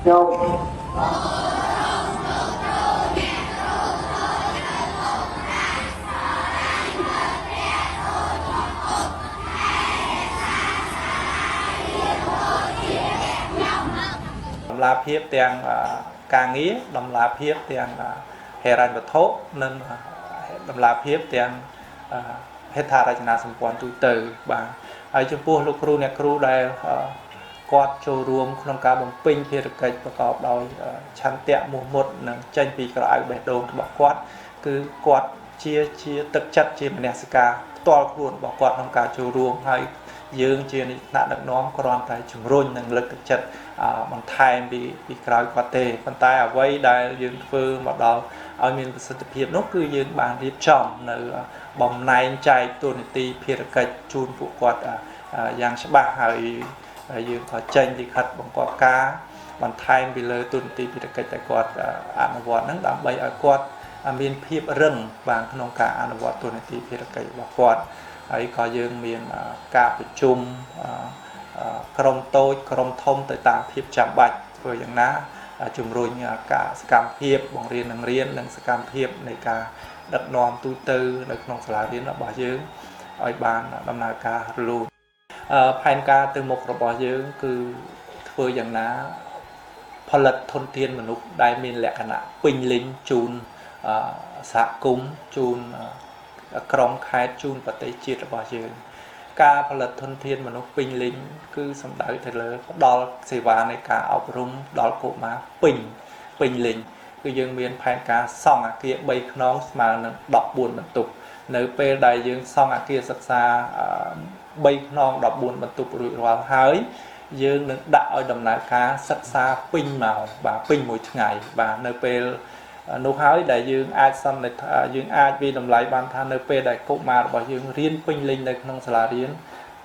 ចូលដំណាភាពទាំងការងារដំណាភាពទាំងហេរញ្ញវត្ថុនិងដំណាភាពទាំងហេដ្ឋារចនាសម្ព័ន្ធទូទៅបាទហើយចំពោះលោកគ្រូអ្នកគ្រូដែលគាត់ចូលរួមក្នុងការបំពេញភារកិច្ចប្រកបដោយឆន្ទៈមោះមុតនិងចេញពីក្រអៅបេះដូងរបស់គាត់គឺគាត់ជាទឹកចិត្តជាមនសិការផ្ទាល់ខ្លួនរបស់គាត់ក្នុងការចូលរួមហើយយើងជាថ្នាក់ដឹកនាំគ្រាន់តែជំរុញនិងលើកទឹកចិត្តបន្ថែមពីក្រោយគាត់ទេប៉ុន្តែអ្វីដែលយើងធ្វើមកដល់ឲ្យមានប្រសិទ្ធភាពនោះគឺយើងបានរៀបចំនៅបំណែងចែកតួនាទីភារកិច្ចជូនពួកគាត់យ៉ាងច្បាស់ហើយយើងក៏ចេញលិខិតបង្គាប់ការបន្ថែមពីលើតួនាទីភារកិច្ចដែលគាត់អនុវត្តហ្នឹងដើម្បីឲ្យគាត់មានភាពរឹងបានក្នុងការអនុវត្តតួនាទីភារកិច្ចរបស់គាត់ហើយក៏យើងមានការប្រជុំក្រុមតូចក្រុមធំទៅតាមភាពចាំបាច់ធ្វើយ៉ាងណាជំរុញការសកម្មភាពបង្រៀននិងរៀននិងសកម្មភាពនៃការដឹកនាំទូទៅនៅក្នុងសាលារៀនរបស់យើងឲ្យបានដំណើរការរលូនផែនការទៅមុខរបស់យើងគឺធ្វើយ៉ាងណាផលិតធនធានមនុស្សដែលមានលក្ខណៈពេញលេញជូនសហគមន៍ជូនក្រុមខេត្តជូនប្រទេសជាតិរបស់យើងការផលិតធនធានមនុស្សពេញលេញគឺសំដៅទៅលើផ្ដល់សេវានៃការអប់រំដល់កុមារពេញលេញគឺយើងមានផែនការសង់អគារ3ខ្នងស្មើនឹង14បន្ទប់នៅពេលដែលយើងសង់អគារសិក្សា3ខ្នង14បន្ទប់រួចរាល់ហើយយើងនឹងដាក់ឲ្យដំណើរការសិក្សាពេញម៉ោងបាទពេញមួយថ្ងៃបាទនៅពេលនោះហើយដែលយើងអាចសន្និដ្ឋានយើងអាចវិតម្លៃបានថានៅពេលដែលកុមាររបស់យើងរៀនពេញលេញនៅក្នុងសាលារៀន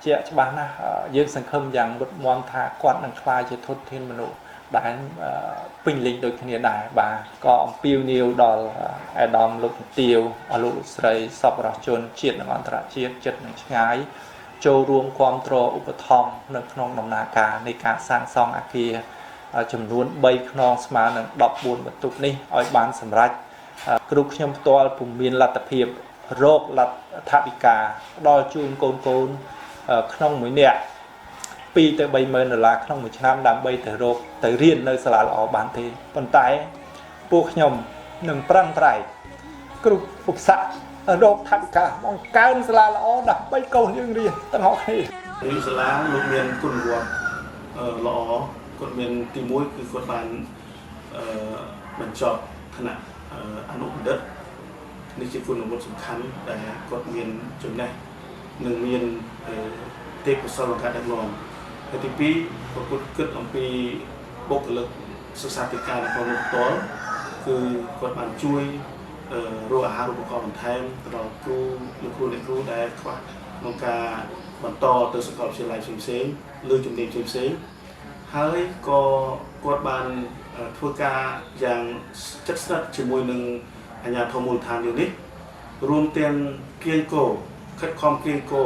ជាក់ច្បាស់ណាស់យើងសង្ឃឹមយ៉ាងមុតមមថាគាត់នឹងក្លាយជាធនធានមនុស្សដែលពេញលេញដូចគ្នាដែរបាទក៏អំពាវនាវដល់អាដាមលោកទាវលោកស្រីសប្បុរសជនជាតិនិងអន្តរជាតិចិត្តនិងឆ្ងាយចូលរួមគ្រប់គ្រងឧបត្ថម្ភនៅក្នុងដំណើរការនៃការសាងសង់អគារចំនួន3ខ្នងស្មើនឹង14បន្ទប់នេះឲ្យបានសម្រេចគ្រូខ្ញុំផ្ទាល់ពុំមានលទ្ធភាពរកលទ្ធវិកាផ្ដល់ជូនកូនក្នុងមួយនាក់2ទៅ30000ដុល្លារក្នុងមួយឆ្នាំដើម្បីទៅរៀននៅសាលាល្អបានទេប៉ុន្តែពួកខ្ញុំនឹងប្រឹងប្រែងគ្រប់ឧបសគ្គរកថវិកាបង្កើនសាលាល្អដើម្បីកូនយើងរៀនទាំងអស់គ្នារីសាលាលោកមានគុណវត្តល្អគាត់មានទី1គឺគាត់បានបញ្ចប់ឋានៈអនុបណ្ឌិតនេះជាគុណវត្តសំខាន់ដែលគាត់មានចំណេះនិងមានទេពកោសល្យក្នុងការដឹកនាំហើយទី2គាត់គិតអំពីបុគ្គលិកសិក្សាធិការរបស់លោកផ្ទាល់គឺគាត់បានជួយរកអាហារូបករណ៍បន្ថែមដល់គ្រូលោកគ្រូអ្នកគ្រូដែលខ្វះក្នុងការបន្តទៅសាកលវិទ្យាល័យផ្សេងៗលើជំនាញផ្សេងៗហើយក៏គាត់បានធ្វើការយ៉ាងជិតស្និទ្ធជាមួយនឹងអាជ្ញាធរមូលដ្ឋានយើងនេះរួមទាំងគៀងគោខិតខំគៀងគោ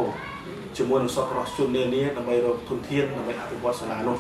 ជាមួយនឹងសប្បុរសជននានាដើម្បីរកធនធានដើម្បីអភិវឌ្ឍសាលានោះ